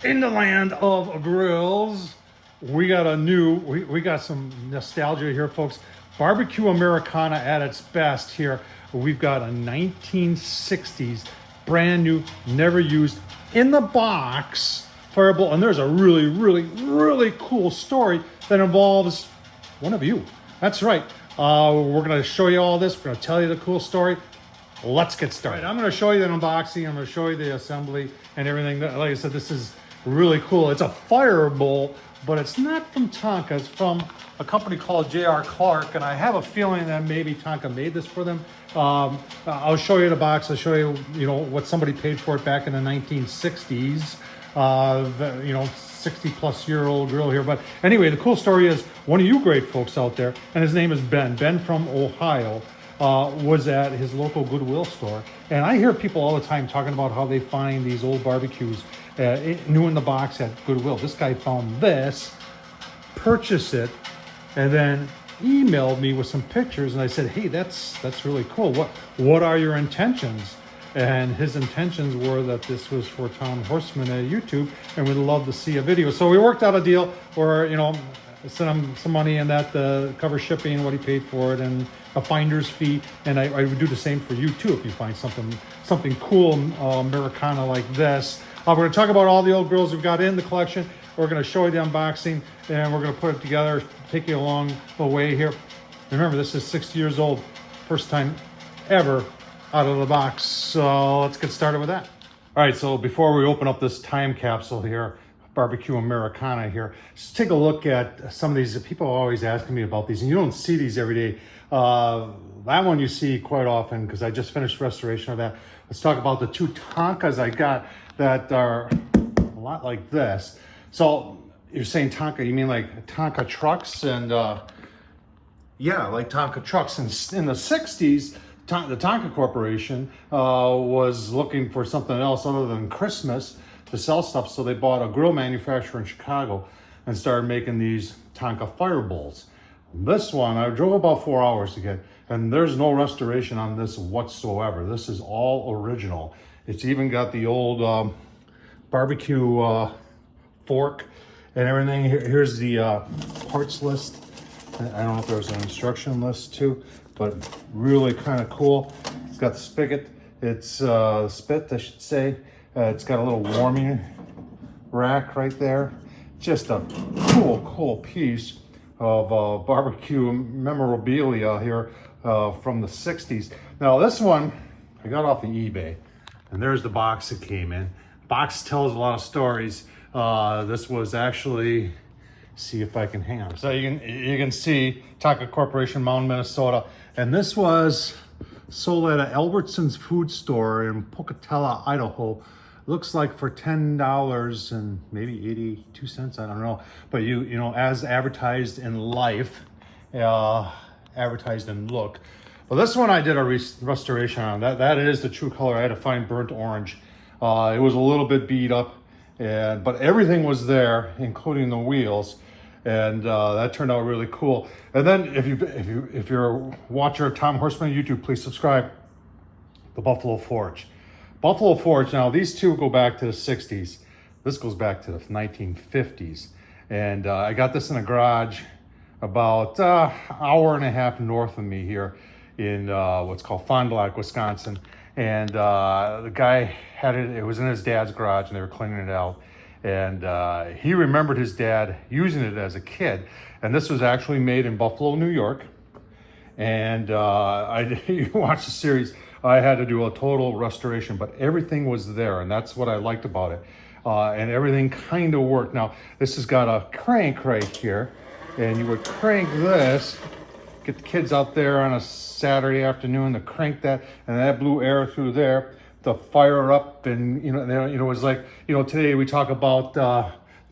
in the land of grills, we got we got some nostalgia here, folks. Barbecue Americana at its best here. We've got a 1960s, brand new, never used, in the box Firebowl. And there's a really, really, really cool story that involves one of you. That's right. We're going to show you all this. We're going to tell you the cool story. Let's get started. I'm going to show you the unboxing. I'm going to show you the assembly and everything. Like I said, this is really cool. It's a Firebowl, but it's not from Tonka. It's from a company called J.R. Clark, and I have a feeling that maybe Tonka made this for them. I'll show you the box. I'll show you, what somebody paid for it back in the 1960s. 60-plus-year-old grill here. But anyway, the cool story is one of you great folks out there, and his name is Ben. Ben from Ohio. Was at his local Goodwill store. And I hear people all the time talking about how they find these old barbecues new in the box at Goodwill. This guy found this, purchased it, and then emailed me with some pictures. And I said, hey, that's really cool. What are your intentions? And his intentions were that this was for Tom Horsman at YouTube, and we'd love to see a video. So we worked out a deal where, sent him some money and that cover shipping, what he paid for it, and a finder's fee. And I would do the same for you too if you find something cool Americana like this. We're going to talk about all the old grills we've got in the collection. We're going to show you the unboxing, and we're going to put it together, take you along the way here. Remember, this is 60 years old, first time ever out of the box. So let's get started with that. All right, so before we open up this time capsule here, Barbecue Americana here, just take a look at some of these. People are always asking me about these, and you don't see these every day. That one you see quite often because I just finished restoration of that. Let's talk about the two Tonkas I got that are a lot like this. So you're saying Tonka, you mean like Tonka trucks? And yeah, like Tonka trucks. In the 60s, the Tonka Corporation was looking for something else other than Christmas to sell stuff, so they bought a grill manufacturer in Chicago and started making these Tonka Firebowls. This one, I drove about 4 hours to get, and there's no restoration on this whatsoever. This is all original. It's even got the old barbecue fork and everything. Here's the parts list. I don't know if there's an instruction list too, but really kind of cool. It's got the spigot. It's spit, I should say. It's got a little warming rack right there. Just a cool piece of barbecue memorabilia here from the 60s. Now this one, I got off of eBay, and there's the box it came in. Box tells a lot of stories. This was actually, see if I can hang on. So you can see Tonka Corporation, Mound, Minnesota, and this was sold at an Albertsons food store in Pocatello, Idaho. Looks like for $10 and maybe 82 cents, I don't know. But as advertised in life, advertised in look. Well, this one I did a restoration on. That is the true color. I had to find burnt orange. It was a little bit beat up, but everything was there, including the wheels. And that turned out really cool. And then if you're a watcher of Tom Horsman on YouTube, please subscribe. The Buffalo Forge. Buffalo Forge, now these two go back to the 60s. This goes back to the 1950s. And I got this in a garage about an hour and a half north of me here in what's called Fond du Lac, Wisconsin. And the guy had it was in his dad's garage, and they were cleaning it out. And he remembered his dad using it as a kid. And this was actually made in Buffalo, New York. And you watch the series, I had to do a total restoration, but everything was there, and that's what I liked about it. And everything kind of worked. Now, this has got a crank right here, and you would crank this, get the kids out there on a Saturday afternoon to crank that, and that blew air through there to fire up. And it was like, today we talk about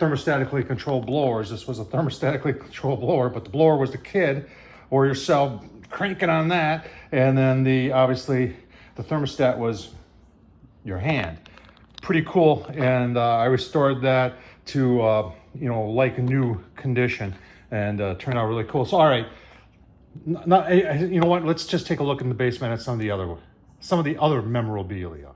thermostatically controlled blowers. This was a thermostatically controlled blower, but the blower was the kid or yourself cranking on that, and then obviously the thermostat was your hand. Pretty cool. And I restored that to like a new condition, and turned out really cool. So all right, you know what, let's just take a look in the basement at some of the other memorabilia.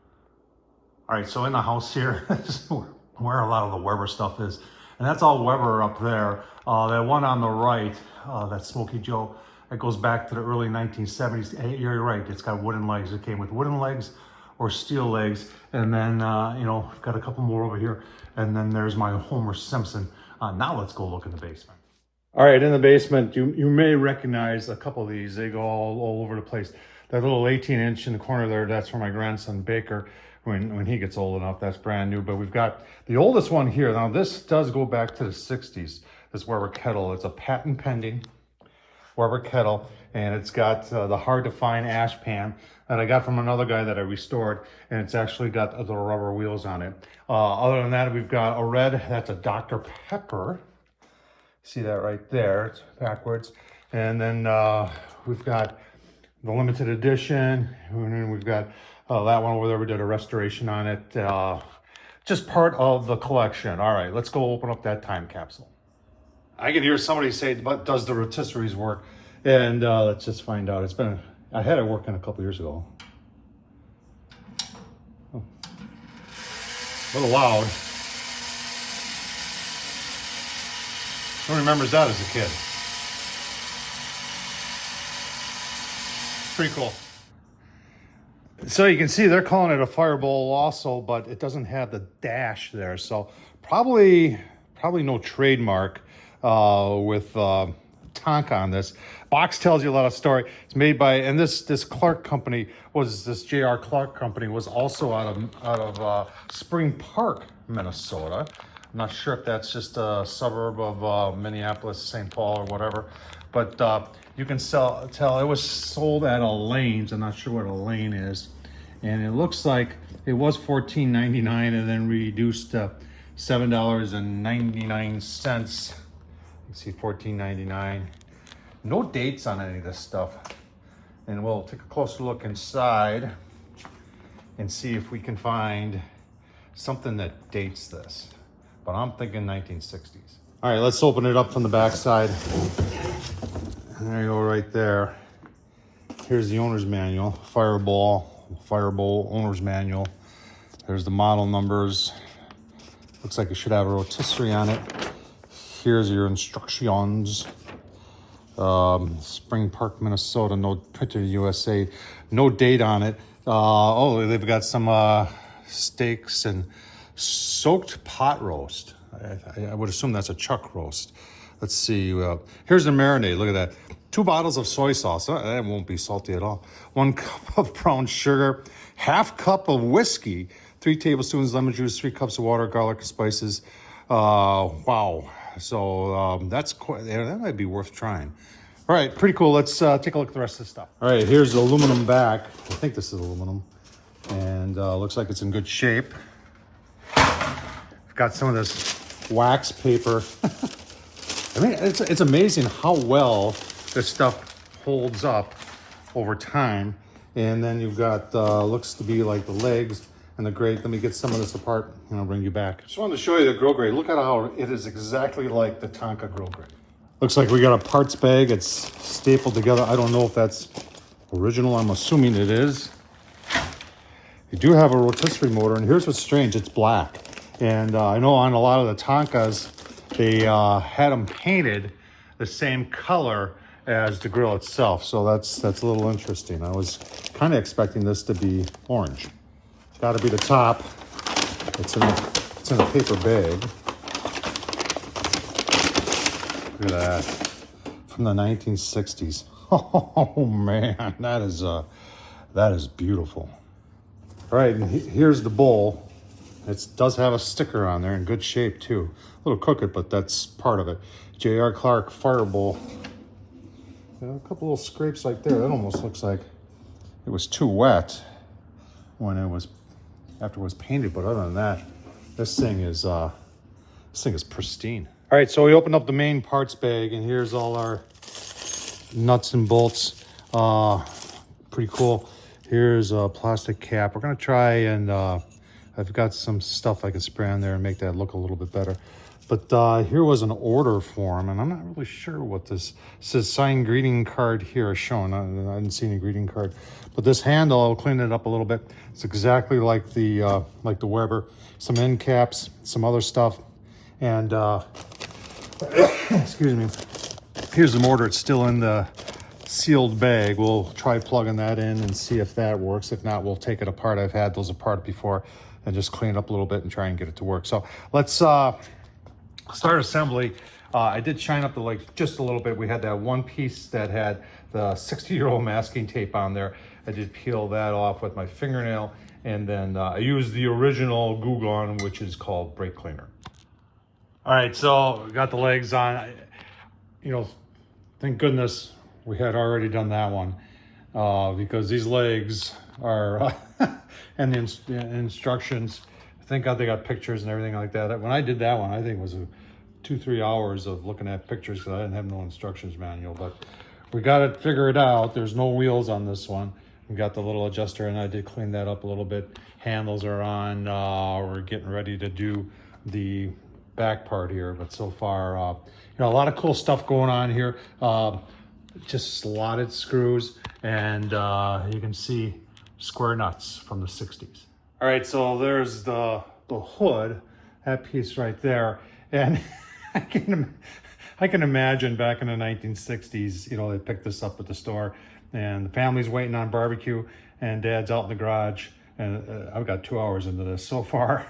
All right, so in the house here, we're where a lot of the Weber stuff is. And that's all Weber up there. That one on the right, that Smoky Joe, that goes back to the early 1970s. Hey, you're right, it's got wooden legs. It came with wooden legs or steel legs. And then, you know, I've got a couple more over here. And then there's my Homer Simpson. Now let's go look in the basement. All right, in the basement, you may recognize a couple of these. They go all over the place. That little 18-inch in the corner there, that's for my grandson Baker when he gets old enough. That's brand new. But we've got the oldest one here. Now, this does go back to the 60s. This Weber kettle. It's a patent pending Weber kettle, and it's got the hard-to-find ash pan that I got from another guy that I restored, and it's actually got the rubber wheels on it. Other than that, we've got a red. That's a Dr. Pepper. See that right there? It's backwards. And then we've got the limited edition, and then we've got that one over there. We did a restoration on it. Just part of the collection. All right, let's go open up that time capsule. I can hear somebody say, but does the rotisseries work? And let's just find out. I had it working a couple years ago. Oh. A little loud. Who remembers that as a kid? Pretty cool. So you can see they're calling it a Firebowl also, but it doesn't have the dash there. So probably no trademark with Tonka on this. Box tells you a lot of story. It's made by, and this Clark company this J.R. Clark company was also out of Spring Park, Minnesota. I'm not sure if that's just a suburb of Minneapolis, St. Paul, or whatever, but you can tell it was sold at a Lane's. I'm not sure what a Lane is, and it looks like it was $14.99 and then reduced to $7.99. You see $14.99. No dates on any of this stuff, and we'll take a closer look inside and see if we can find something that dates this. But I'm thinking 1960s. All right, let's open it up from the back side. There you go, right there. Here's the owner's manual, Firebowl owner's manual. There's the model numbers. Looks like it should have a rotisserie on it. Here's your instructions. Spring Park, Minnesota, no printer USA, no date on it. Oh, they've got some steaks and soaked pot roast. I would assume that's a chuck roast. Let's see. Here's the marinade. Look at that. 2 bottles of soy sauce. That won't be salty at all. 1 cup of brown sugar. 1/2 cup of whiskey. 3 tablespoons lemon juice. 3 cups of water, garlic, and spices. Wow. So that's quite, that might be worth trying. All right, pretty cool. Let's take a look at the rest of the stuff. All right, here's the aluminum back. I think this is aluminum, and looks like it's in good shape. I've got some of this wax paper. I mean, it's amazing how well this stuff holds up over time. And then you've got looks to be like the legs and the grate. Let me get some of this apart and I'll bring you back. Just wanted to show you the grill grate. Look at how it is exactly like the Tonka grill grate. Looks like we got a parts bag. It's stapled together. I don't know if that's original. I'm assuming it is. You do have a rotisserie motor, and here's what's strange. It's black. And I know on a lot of the Tonkas, they had them painted the same color as the grill itself. So that's a little interesting. I was kind of expecting this to be orange. It's got to be the top. It's in a paper bag. Look at that. From the 1960s. Oh man, that is beautiful. All right, and here's the bowl. It does have a sticker on there in good shape too. A little crooked, but that's part of it. J.R. Clark Firebowl. A couple little scrapes right there. That almost looks like it was too wet when after it was painted. But other than that, this thing is pristine. All right, so we opened up the main parts bag, and here's all our nuts and bolts. Pretty cool. Here's a plastic cap. We're gonna try and I've got some stuff I can spray on there and make that look a little bit better. But here was an order form, and I'm not really sure what this says. Signed greeting card here is shown. I didn't see any greeting card, but this handle, I'll clean it up a little bit. It's exactly like the Weber. Some end caps, some other stuff, and excuse me. Here's the mortar. It's still in the sealed bag. We'll try plugging that in and see if that works. If not, we'll take it apart. I've had those apart before and just clean it up a little bit and try and get it to work. So let's start assembly. I did shine up the legs just a little bit. We had that one piece that had the 60-year-old masking tape on there. I did peel that off with my fingernail, and then I used the original Glue Gun, which is called brake cleaner. All right, so got the legs on. You know, thank goodness we had already done that one, because these legs are and the instructions. Thank God they got pictures and everything like that. When I did that one, I think it was 2-3 hours of looking at pictures because I didn't have no instructions manual. But we got it figured out. There's no wheels on this one. We got the little adjuster, and I did clean that up a little bit. Handles are on. We're getting ready to do the back part here. But so far, you know, a lot of cool stuff going on here. Just slotted screws, and you can see square nuts from the 60s. All right, so there's the hood, that piece right there, and I can imagine back in the 1960s, you know, they picked this up at the store, and the family's waiting on barbecue, and Dad's out in the garage, and I've got 2 hours into this so far,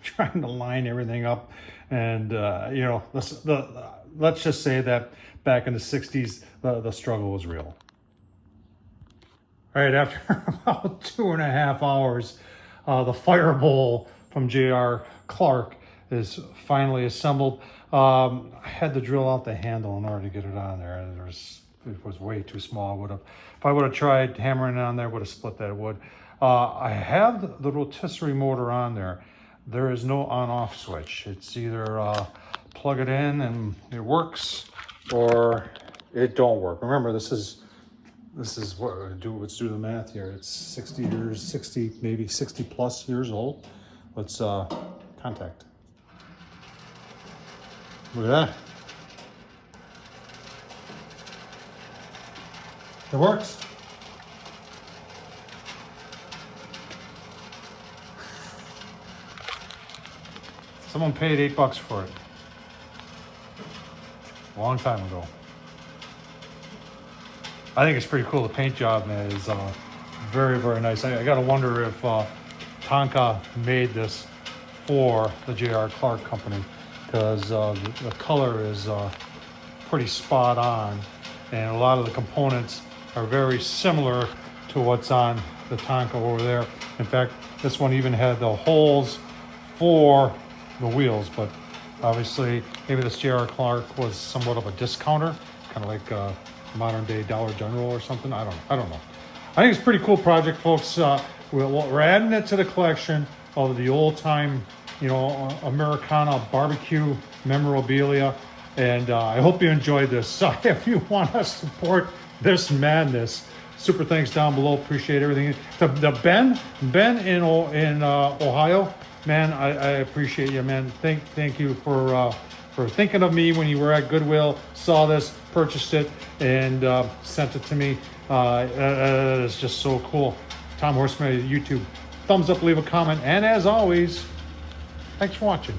trying to line everything up, and you know, let's just say that back in the 60s, the struggle was real. All right, after about 2.5 hours, the Firebowl from J.R. Clark is finally assembled. I had to drill out the handle in order to get it on there. It was way too small. If I would have tried hammering it on there, would have split that wood. I have the rotisserie motor on there. There is no on-off switch. It's either plug it in and it works, or it don't work. Remember, this is what let's do the math here. It's 60, maybe 60 plus years old. Let's contact. Look at that. It works. Someone paid $8 for it. A long time ago. I think it's pretty cool. The paint job, man, is very, very nice. I gotta wonder if Tonka made this for the J.R. Clark company, because the color is pretty spot on, and a lot of the components are very similar to what's on the Tonka over there. In fact, this one even had the holes for the wheels, but obviously maybe this J.R. Clark was somewhat of a discounter, kind of like modern day Dollar General or something. I don't know. I think it's a pretty cool project, folks. We're adding it to the collection of the old time, you know, Americana barbecue memorabilia, and I hope you enjoyed this. If you want to support this madness, super thanks down below. Appreciate everything. The Ben in Ohio, man, I appreciate you, man. Thank you for thinking of me when you were at Goodwill, saw this, purchased it, and sent it to me. It's just so cool. Tom Horsman, YouTube. Thumbs up, leave a comment, and as always, thanks for watching.